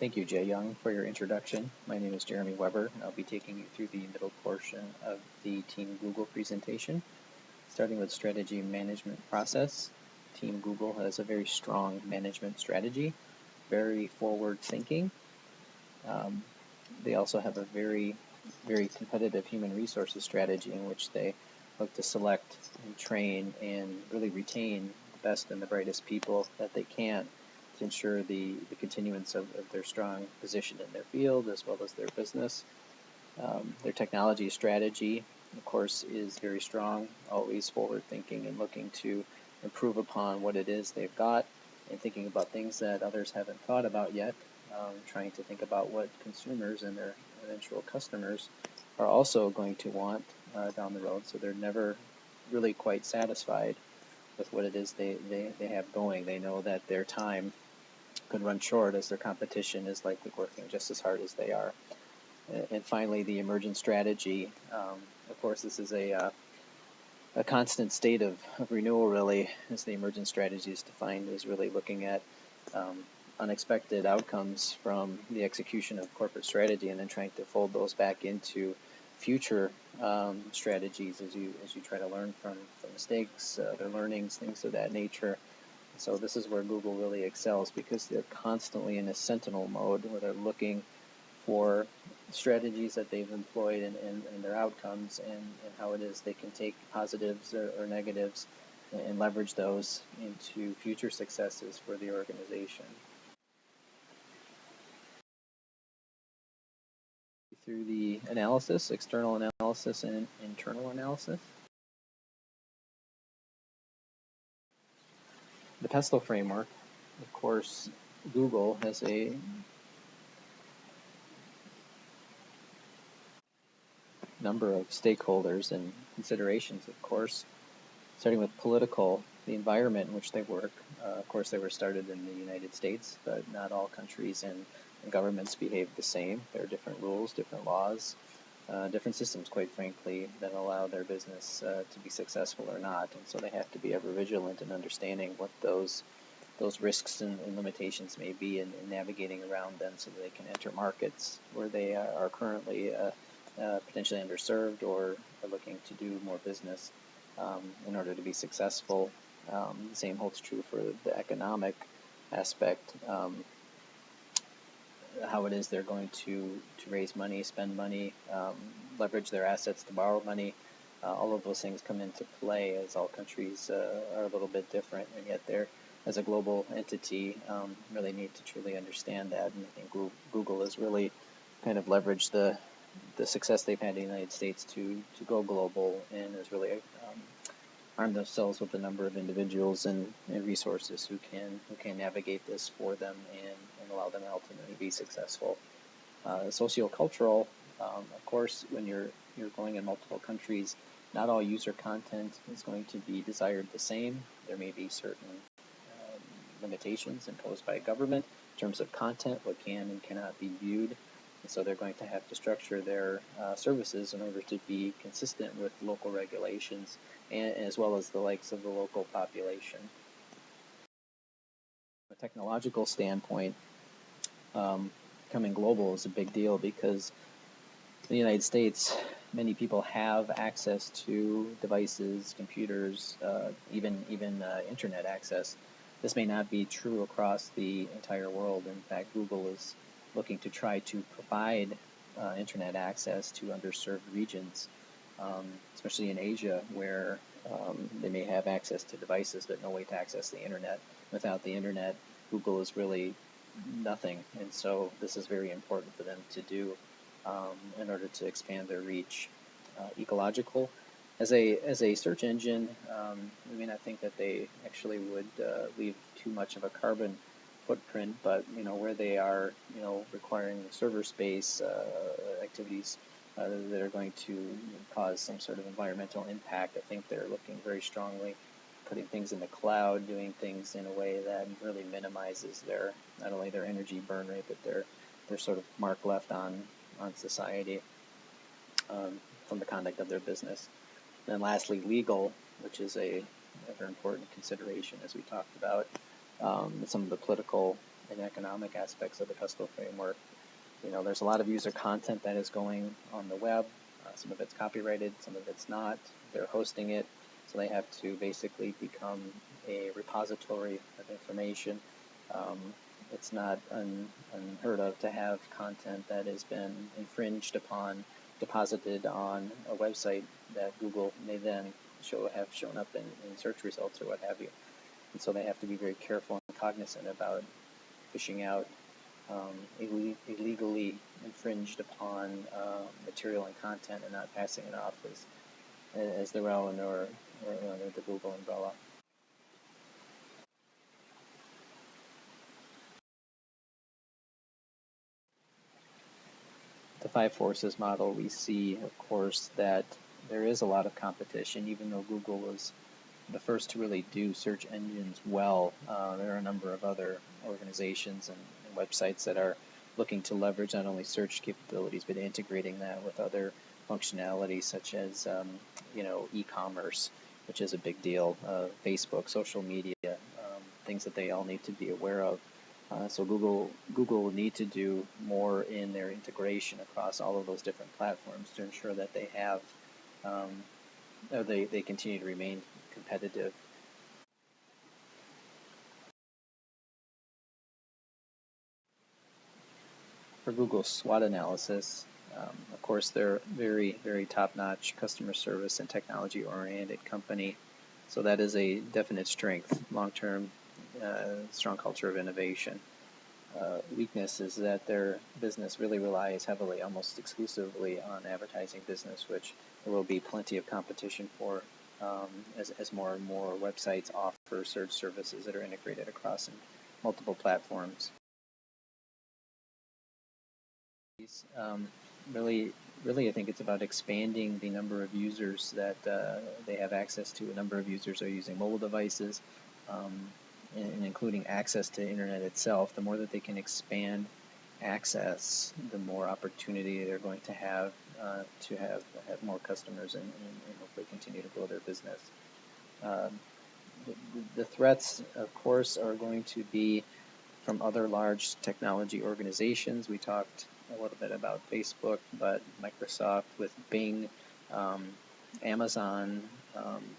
Thank you, Jay Young, for your introduction. My name is Jeremy Weber, and I'll be taking you through the middle portion of the Team Google presentation. Starting with strategy management process, Team Google has a very strong management strategy, very forward-thinking. They also have a very competitive human resources strategy in which they look to select and train and really retain the best and the brightest people that they can to ensure the continuance of their strong position in their field as well as their business. Their technology strategy, of course, is very strong, always forward-thinking and looking to improve upon what it is they've got and thinking about things that others haven't thought about yet, trying to think about what consumers and their eventual customers are also going to want down the road, so they're never really quite satisfied with what it is they have going. They know that their time could run short as their competition is likely working just as hard as they are. And finally, the emergent strategy. Of course, this is a constant state of renewal, really, as the emergent strategy is defined as really looking at unexpected outcomes from the execution of corporate strategy and then trying to fold those back into future strategies as you try to learn from mistakes, their learnings, things of that nature. So this is where Google really excels because they're constantly in a sentinel mode where they're looking for strategies that they've employed and their outcomes and how it is they can take positives or negatives and leverage those into future successes for the organization. Through the analysis, external analysis and internal analysis. The PESTLE framework, of course, Google has a number of stakeholders and considerations, of course, starting with political, the environment in which they work. Of course, they were started in the United States, but not all countries and governments behave the same. There are different rules, different laws, different systems, quite frankly, that allow their business to be successful or not. And so they have to be ever vigilant in understanding what those risks and limitations may be in navigating around them so that they can enter markets where they are currently potentially underserved or are looking to do more business in order to be successful. The same holds true for the economic aspect, how it is they're going to raise money, spend money, leverage their assets to borrow money. All of those things come into play as all countries are a little bit different, and yet they're, as a global entity, really need to truly understand that. And I think Google has really kind of leveraged the success they've had in the United States to go global and has really armed themselves with a number of individuals and resources who can navigate this for them and allow them to ultimately be successful. Sociocultural, of course, when you're going in multiple countries, not all user content is going to be desired the same. There may be certain limitations imposed by government in terms of content, what can and cannot be viewed. And so they're going to have to structure their services in order to be consistent with local regulations and as well as the likes of the local population. From a technological standpoint, becoming global is a big deal because in the United States, many people have access to devices, computers, even internet access. This may not be true across the entire world. In fact, Google is looking to try to provide internet access to underserved regions, especially in Asia, where they may have access to devices but no way to access the internet. Without the internet, Google is really nothing, and so this is very important for them to do in order to expand their reach. Ecological, as a search engine, we may not think that they actually would leave too much of a carbon footprint, but where they are requiring server space activities that are going to cause some sort of environmental impact, I think they're looking very strongly putting things in the cloud, doing things in a way that really minimizes their not only their energy burn rate but their sort of mark left on society from the conduct of their business. And then lastly, legal, which is a very important consideration as we talked about. Some of the political and economic aspects of the Custom framework. There's a lot of user content that is going on the web. Some of it's copyrighted, some of it's not. They're hosting it, so they have to basically become a repository of information. It's not unheard of to have content that has been infringed upon, deposited on a website that Google may then have shown up in search results or what have you. And so they have to be very careful and cognizant about fishing out illegally infringed upon material and content and not passing it off as their own or under the Google umbrella. The Five Forces model, we see, of course, that there is a lot of competition. Even though Google was the first to really do search engines well, there are a number of other organizations and websites that are looking to leverage not only search capabilities, but integrating that with other functionalities such as e-commerce, which is a big deal, Facebook, social media, things that they all need to be aware of. So Google will need to do more in their integration across all of those different platforms to ensure that they have, they continue to remain competitive. For Google's SWOT analysis, of course, they're very, very top-notch customer service and technology-oriented company. So that is a definite strength, long-term, strong culture of innovation. Weakness is that their business really relies heavily, almost exclusively, on advertising business, which there will be plenty of competition for as more and more websites offer search services that are integrated across multiple platforms. Really, I think it's about expanding the number of users that they have access to. A number of users are using mobile devices, and including access to the internet itself. The more that they can expand access, the more opportunity they're going to have more customers and hopefully continue to grow their business. The threats, of course, are going to be from other large technology organizations. We talked a little bit about Facebook, but Microsoft with Bing, Amazon,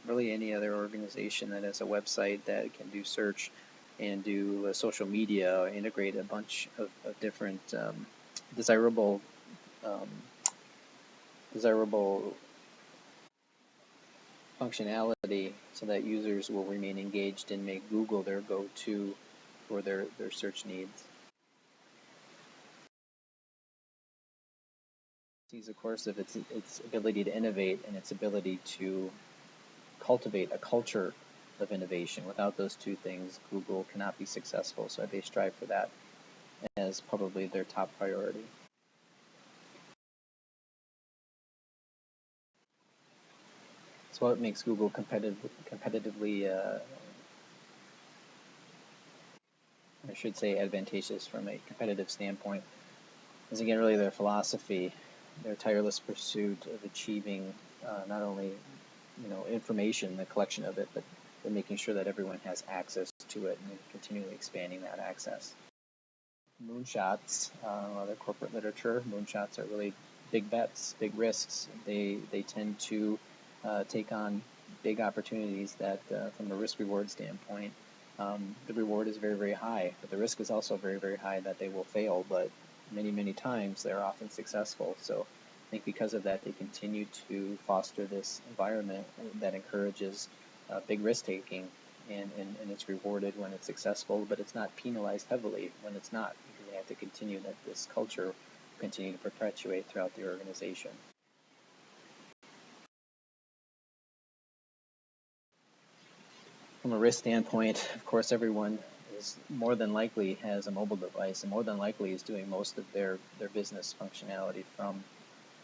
really any other organization that has a website that can do search and do social media, integrate a bunch of different desirable functionality so that users will remain engaged and make Google their go-to for their search needs. Of course, of its ability to innovate and its ability to cultivate a culture of innovation. Without those two things, Google cannot be successful, so they strive for that as probably their top priority. So what makes Google competitively, I should say advantageous from a competitive standpoint, is again really their philosophy, their tireless pursuit of achieving not only information, the collection of it, but making sure that everyone has access to it and continually expanding that access. Moonshots, other corporate literature, moonshots are really big bets, big risks. They tend to take on big opportunities that, from a risk-reward standpoint, the reward is very, very high, but the risk is also very, very high that they will fail, but many, many times they're often successful. So I think because of that, they continue to foster this environment that encourages big risk-taking, and it's rewarded when it's successful, but it's not penalized heavily when it's not, because they have to continue that this culture continue to perpetuate throughout the organization. From a risk standpoint, of course, everyone is more than likely has a mobile device and more than likely is doing most of their business functionality from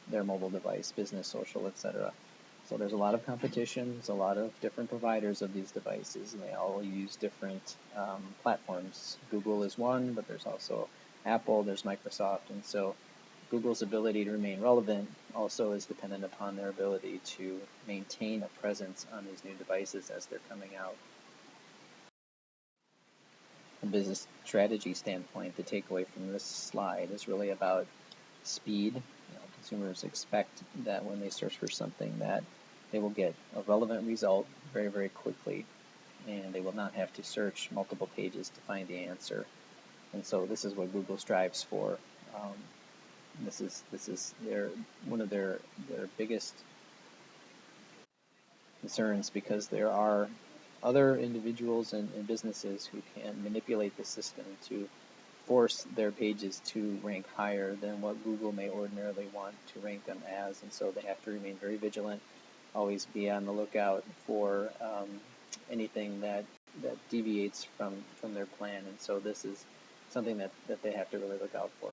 their mobile device, business, social, etc. So there's a lot of competition, there's a lot of different providers of these devices, and they all use different platforms. Google is one, but there's also Apple, there's Microsoft, and so Google's ability to remain relevant also is dependent upon their ability to maintain a presence on these new devices as they're coming out. a business strategy standpoint, the takeaway from this slide is really about speed. Consumers expect that when they search for something that they will get a relevant result very, very quickly, and they will not have to search multiple pages to find the answer. And so this is what Google strives for. This is one of their biggest concerns, because there are other individuals and businesses who can manipulate the system to force their pages to rank higher than what Google may ordinarily want to rank them as, and so they have to remain very vigilant, always be on the lookout for anything that deviates from their plan, and so this is something that they have to really look out for.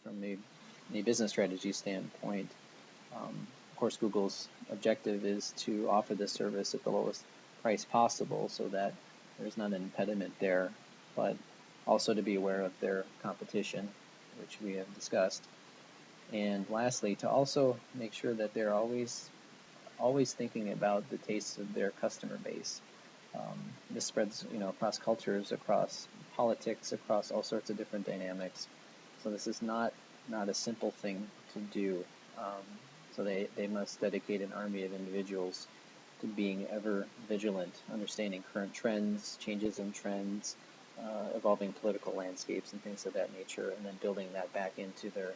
From a business strategy standpoint, of course, Google's objective is to offer this service at the lowest price possible so that there's not an impediment there, but also to be aware of their competition, which we have discussed. And lastly, to also make sure that they're always thinking about the tastes of their customer base. This spreads, across cultures, across politics, across all sorts of different dynamics. So this is not a simple thing to do. So they must dedicate an army of individuals to being ever vigilant, understanding current trends, changes in trends, evolving political landscapes and things of that nature, and then building that back into their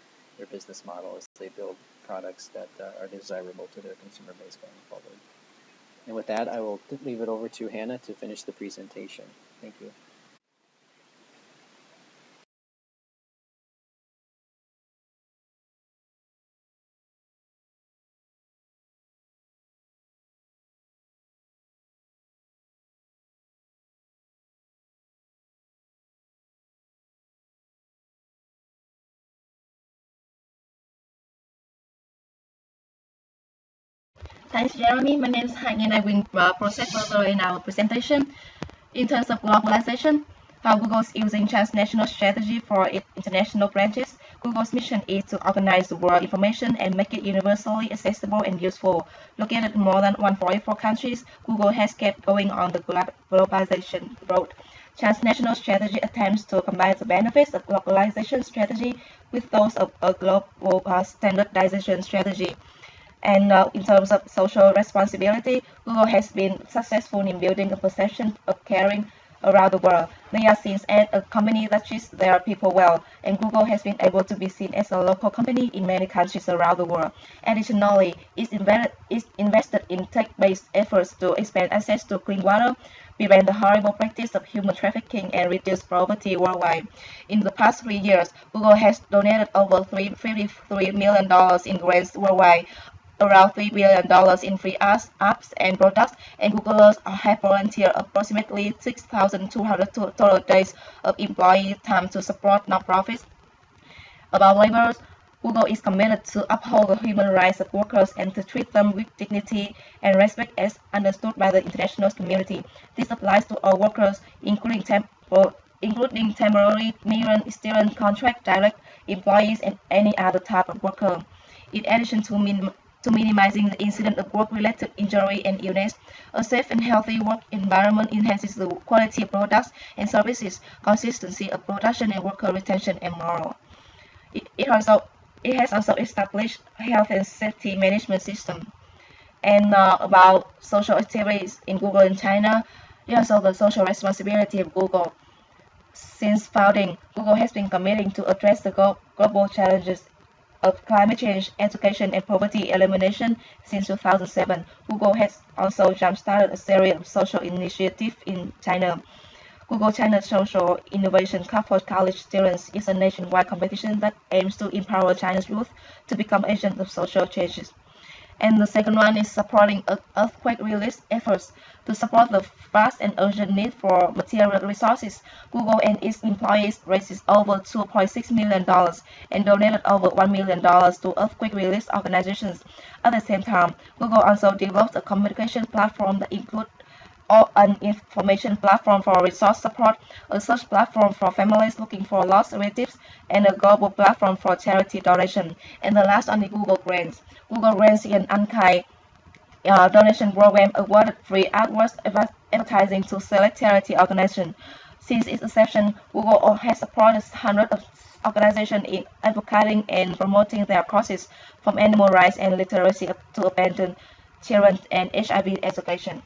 business model as they build products that are desirable to their consumer base going forward. And with that, I will leave it over to Hannah to finish the presentation. Thank you. Thanks, Jeremy. My name is Han, and I will proceed further in our presentation. In terms of globalization, Google is using transnational strategy for its international branches. Google's mission is to organize the world information and make it universally accessible and useful. Located in more than 144 countries, Google has kept going on the globalization road. Transnational strategy attempts to combine the benefits of globalization strategy with those of a global standardization strategy. And in terms of social responsibility, Google has been successful in building a perception of caring around the world. They are seen as a company that treats their people well, and Google has been able to be seen as a local company in many countries around the world. Additionally, it's invested in tech-based efforts to expand access to clean water, prevent the horrible practice of human trafficking, and reduce poverty worldwide. In the past 3 years, Google has donated over $53 million in grants worldwide, around $3 billion in free apps and products, and Googlers have volunteered approximately 6,200 total days of employee time to support nonprofits. About labor, Google is committed to uphold the human rights of workers and to treat them with dignity and respect as understood by the international community. This applies to all workers, including temporary, migrant, student, contract, direct employees, and any other type of worker. In addition to minimizing the incidence of work-related injury and illness, a safe and healthy work environment enhances the quality of products and services, consistency of production, and worker retention and morale. It has also established a health and safety management system. And about social activities in Google in China, also the social responsibility of Google. Since founding, Google has been committing to address the global challenges of climate change, education, and poverty elimination since 2007. Google has also jump-started a series of social initiatives in China. Google China Social Innovation Cup for college students is a nationwide competition that aims to empower China's youth to become agents of social changes. And the second one is supporting earthquake relief efforts. To support the fast and urgent need for material resources, Google and its employees raised over $2.6 million and donated over $1 million to earthquake relief organizations. At the same time, Google also developed a communication platform that includes an information platform for resource support, a search platform for families looking for lost relatives, and a global platform for charity donation. And the last on the Google Grants. Google grants an unkind donation program awarded free AdWords advertising to select charity organizations. Since its inception, Google has supported hundreds of organizations in advocating and promoting their causes, from animal rights and literacy to abandoned children and HIV education.